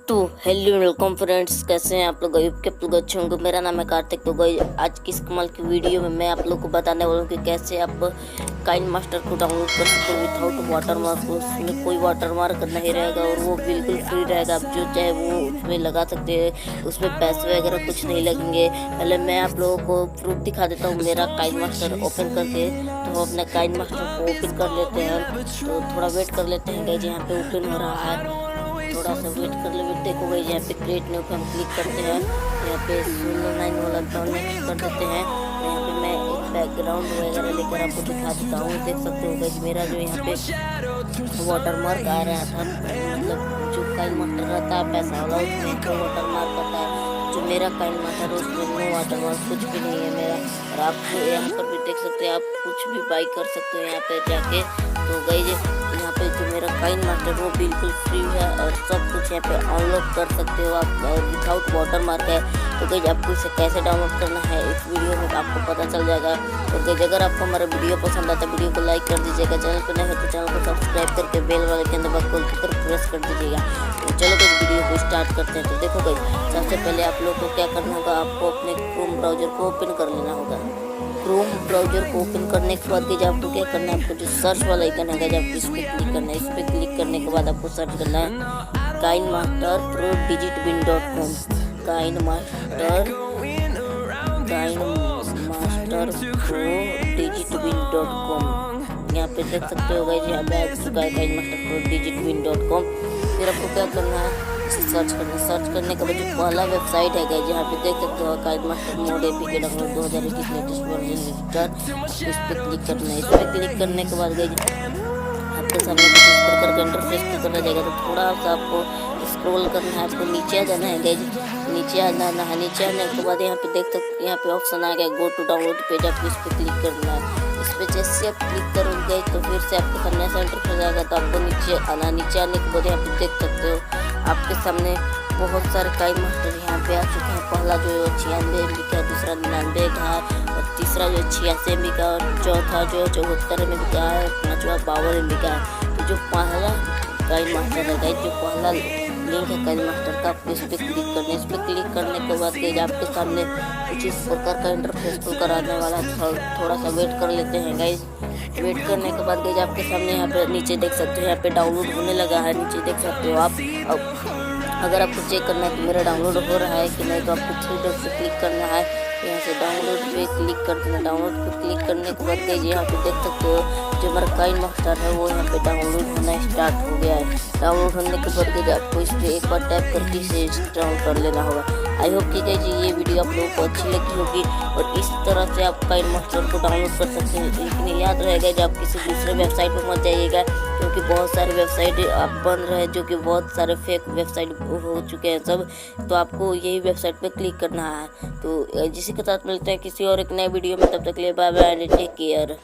तो hello welcome friends, कैसे हैं आप लोग। के आप लोग अच्छे होंगे। मेरा नाम है कार्तिक। तो गई आज की इस कमाल की वीडियो में मैं आप लोग को बताने वाला हूँ कि कैसे आप काइन मास्टर को डाउनलोड कर सकते हो विथआउट वाटरमार्क। उसमें कोई वाटरमार्क नहीं रहेगा और वो बिल्कुल फ्री रहेगा। आप जो चाहे वो उसमें लगा सकते हैं, उसमें पैसे वगैरह कुछ नहीं लगेंगे। पहले मैं आप लोगों को प्रूफ दिखा देता हूँ मेरा काइन मास्टर ओपन करके। तो हम अपने काइन मास्टर को ओपन कर लेते हैं। तो थोड़ा वेट कर लेते हैं गाइस, यहाँ पे ओपन हो रहा है। थोड़ा सा वेट कर ले। देखो भाई, यहाँ पे क्रिएट न्यू पे हम क्लिक करते हैं। यहाँ पे 09 वाला नेक्स्ट कर देते हैं। यहाँ पे मैं एक बैकग्राउंड वगैरह लेकर आपको दिखा देता हूँ। देख सकते हो गाइस, मेरा जो यहाँ पे वाटरमार्क आ रहा था, मतलब जो काइन मास्टर रहता है पैसा वाला, उसमें तो वाटरमार्क आता है। जो मेरा काइन मास्टर है उसमें नो वाटरमार्क कुछ भी नहीं है मेरा। और आप यहाँ पर भी देख सकते हैं, आप कुछ भी बाई कर सकते हो यहाँ पे जाके। तो गाइस यहाँ पे जो मेरा काइन मास्टर वो बिल्कुल फ्री है और सब कुछ यहाँ पे अनलॉक कर सकते हो आप विथआउट वाटरमार्क है। तो गाइस आपको इसे कैसे डाउनलोड करना है इस वीडियो में आपको पता चल जाएगा। तो गाइस अगर आपको हमारा वीडियो पसंद आता है वीडियो को लाइक कर दीजिएगा। चैनल पर नए हो तो चैनल को सब्सक्राइब करके बेल वाले के अंदर कॉल पर प्रेस कर दीजिएगा। तो चलो गाइस वीडियो को स्टार्ट करते हैं। तो देखो गाइस, सबसे पहले आप लोग को क्या करना होगा, आपको अपने क्रोम ब्राउजर को ओपन कर लेना होगा। क्रोम ब्राउजर को ओपन करने के बाद आपको क्या करना है, आपको जो सर्च वाला आइकन है जब इस पर क्लिक करना है। इस पर क्लिक करने के बाद आपको सर्च करना है KineMaster pro digitwin.com। KineMaster pro digitwin.com यहाँ पे देख सकते हो गाइस, यहाँ पे आ चुका है काइन मास्टर प्रो digitwin.com। फिर आपको क्या करना है, सर्च करना। सर्च करने के बाद जो पहला वेबसाइट है गाइस, यहाँ पे देख सकते हो KineMaster mod APK download 2021 latest version register. इस पर क्लिक करना है। इस पर क्लिक करने के बाद गाइस आपके सामने कुछ इस प्रकार का इंटरफेस करना जाएगा। तो थोड़ा सा आपको स्क्रॉल करना है, आपको नीचे आ जाना है गाइस। नीचे आना है। नीचे आने के बाद यहाँ पे देख सकते हैं, यहाँ पे ऑप्शन आ गया गो टू डाउनलोड पेज। आपको इस पर क्लिक करना है। इस पे जैसे आप क्लिक करोगे तो फिर से आपके सामने ऐसा इंटरफेस आएगा। तो आपको नीचे आना। नीचे आने के बाद यहाँ पे देख सकते हो आपके सामने बहुत सारे काइन मास्टर यहाँ पे आ चुके हैं। पहला जो 96 MB का, दूसरा 99 का, और तीसरा जो 86 MB का, और चौथा जो 74 MB का है, पाँचवा 52 MB का है। तो जो पहला काइन मास्टर है गाइस, जो पहला लिंक है काइन मास्टर का, आपको इस पर क्लिक करना है। इस पर क्लिक करने के बाद गाइस आपके सामने कुछ इस प्रकार का इंटरफेस खुलकर आने वाला है। थोड़ा सा वेट कर लेते हैं गाइस। वेट करने के बाद गाइस आपके सामने यहाँ पे नीचे देख सकते हो, यहाँ पे डाउनलोड होने लगा है। नीचे देख सकते हो आप। अगर आपको चेक करना है कि मेरा डाउनलोड हो रहा है कि नहीं, तो आपको 3 डॉट पे क्लिक करना है। यहाँ से डाउनलोड पे क्लिक कर देना। डाउनलोड पे क्लिक करने के बाद गाइस यहाँ पे देख सकते हो जो हमारा काइन मास्टर है वो यहाँ पे डाउनलोड होना स्टार्ट हो गया है। डाउनलोड होने के बाद गाइस आपको इस पर एक बार टैप करके इसे इंस्टॉल कर लेना होगा। आई होप कि गाइस ये वीडियो आप लोगों को अच्छी लगी होगी और इस तरह से आप काइन मास्टर को डाउनलोड कर सकते हैं। लेकिन याद रहेगा जब आप किसी दूसरे वेबसाइट पर मत जाइएगा, क्योंकि बहुत सारे वेबसाइट आप बन रहे हैं जो कि बहुत सारे फेक वेबसाइट हो चुके हैं सब। तो आपको यही वेबसाइट पे क्लिक करना है। तो जिसी के साथ मिलते हैं किसी और एक नए वीडियो में, तब तक के लिए bye bye and take care.